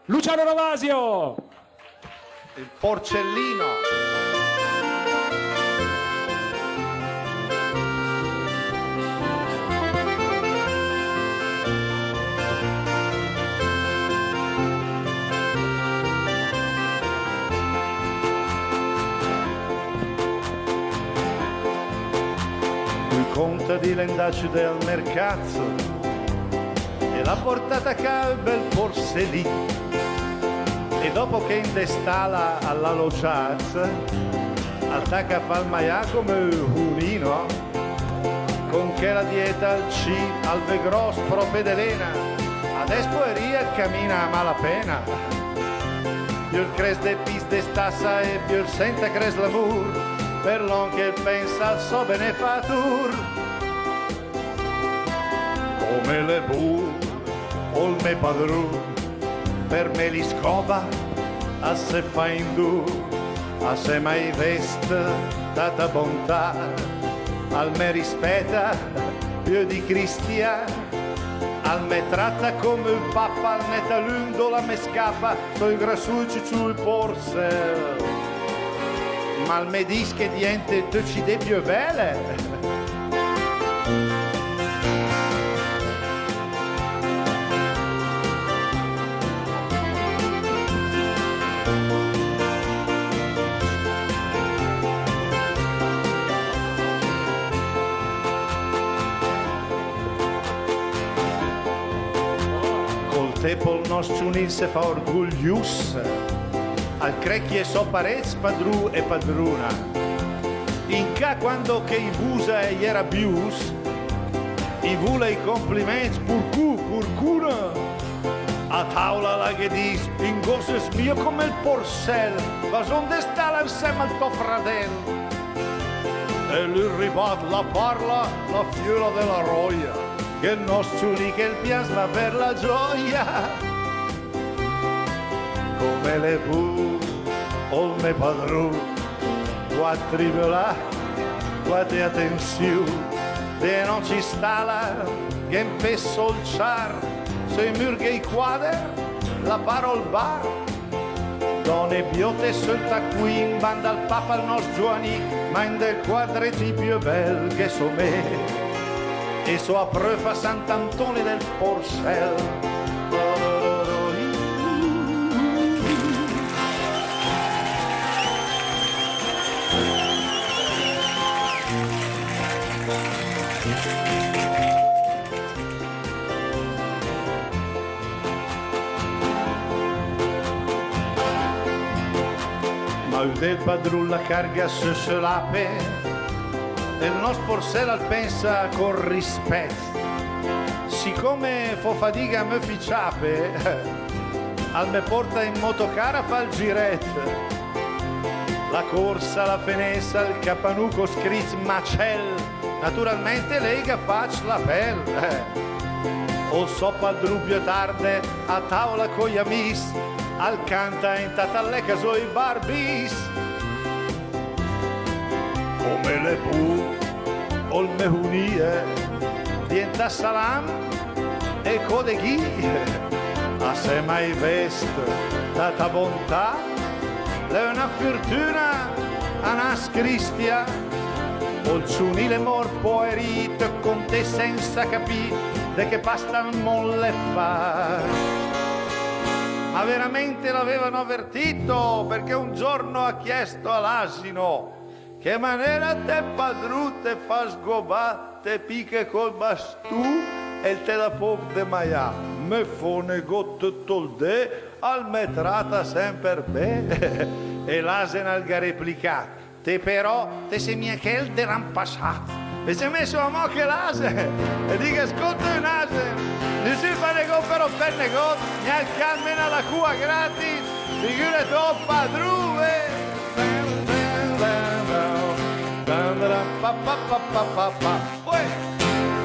Luciano Ravasio. Il porcellino. Conta di l'endacci del mercato e l'ha portata a casa il bel porcellino, e dopo che indestala alla lociazza attacca a far maia come un unino, con che la dieta al C al vegros propedelena adesso cammina a malapena, più il cres de pis de stassa e più il senta cres l'amur per l'on che pensa al suo benefatur, come le bu o il me padrun, per me li scoba a se fa indu, a se mai vest tata bontà, al me rispetta più di cristian, al me tratta come un papa, al me talundo la me scappa, so i grassucci ciù il porcel. Ma il me dis che diente tu ci dei più belle. Col tempo il nostro unir se fa orgoglioso al crecchie so parez padru e padruna, in ca quando che i vusa e era bius, i vula i complimenti purcuna, a tavola la che dis, in gosses mio come il porcel, ma onde sta insieme al tuo fradel, e lui ribat la parla, la fiora della roia, che il nostro lì che il piasma per la gioia, come le bu o il me padrun, quattribela, quate attenzione, de non ci stala, che impesso il char, se murghe i quader, la parol bar, donne biote solta qui in banda al papa al nostro giovani, ma in del quadretti più bel che so me, e so a prova Sant'Antone del Porcel. Ma del padrun la carga se l'ape e il nostro porcel al pensa con rispetto, siccome fo fatica a me ficiape al me porta in motocara fa il giretto, la corsa, la fenessa, il capanuco scritto macel, naturalmente lei che faccia la pelle, o sopra al drubio tarde a tavola con gli amici, al canta in tatalleca so i barbis, come le bu o il mehunie, diventa salam e codeghi, a se mai vest tata bontà, è una fortuna a nas cristia, o il ciunile mor poerit con te senza capì de che pasta non le fa. Ma veramente l'avevano avvertito, perché un giorno ha chiesto all'asino che maniera te padru te fa sgobà, te piche col bastù e te la pop de maia, me fone gotto tolde al metrata sempre be e l'asino al replica, te però te sei mia chel te rampasat e si è messo a mo' che l'ase e dica ascolta un ase non si fa nego però per nego neanche almeno la cua gratis figure tu padrue pa pa pa pa pa pa.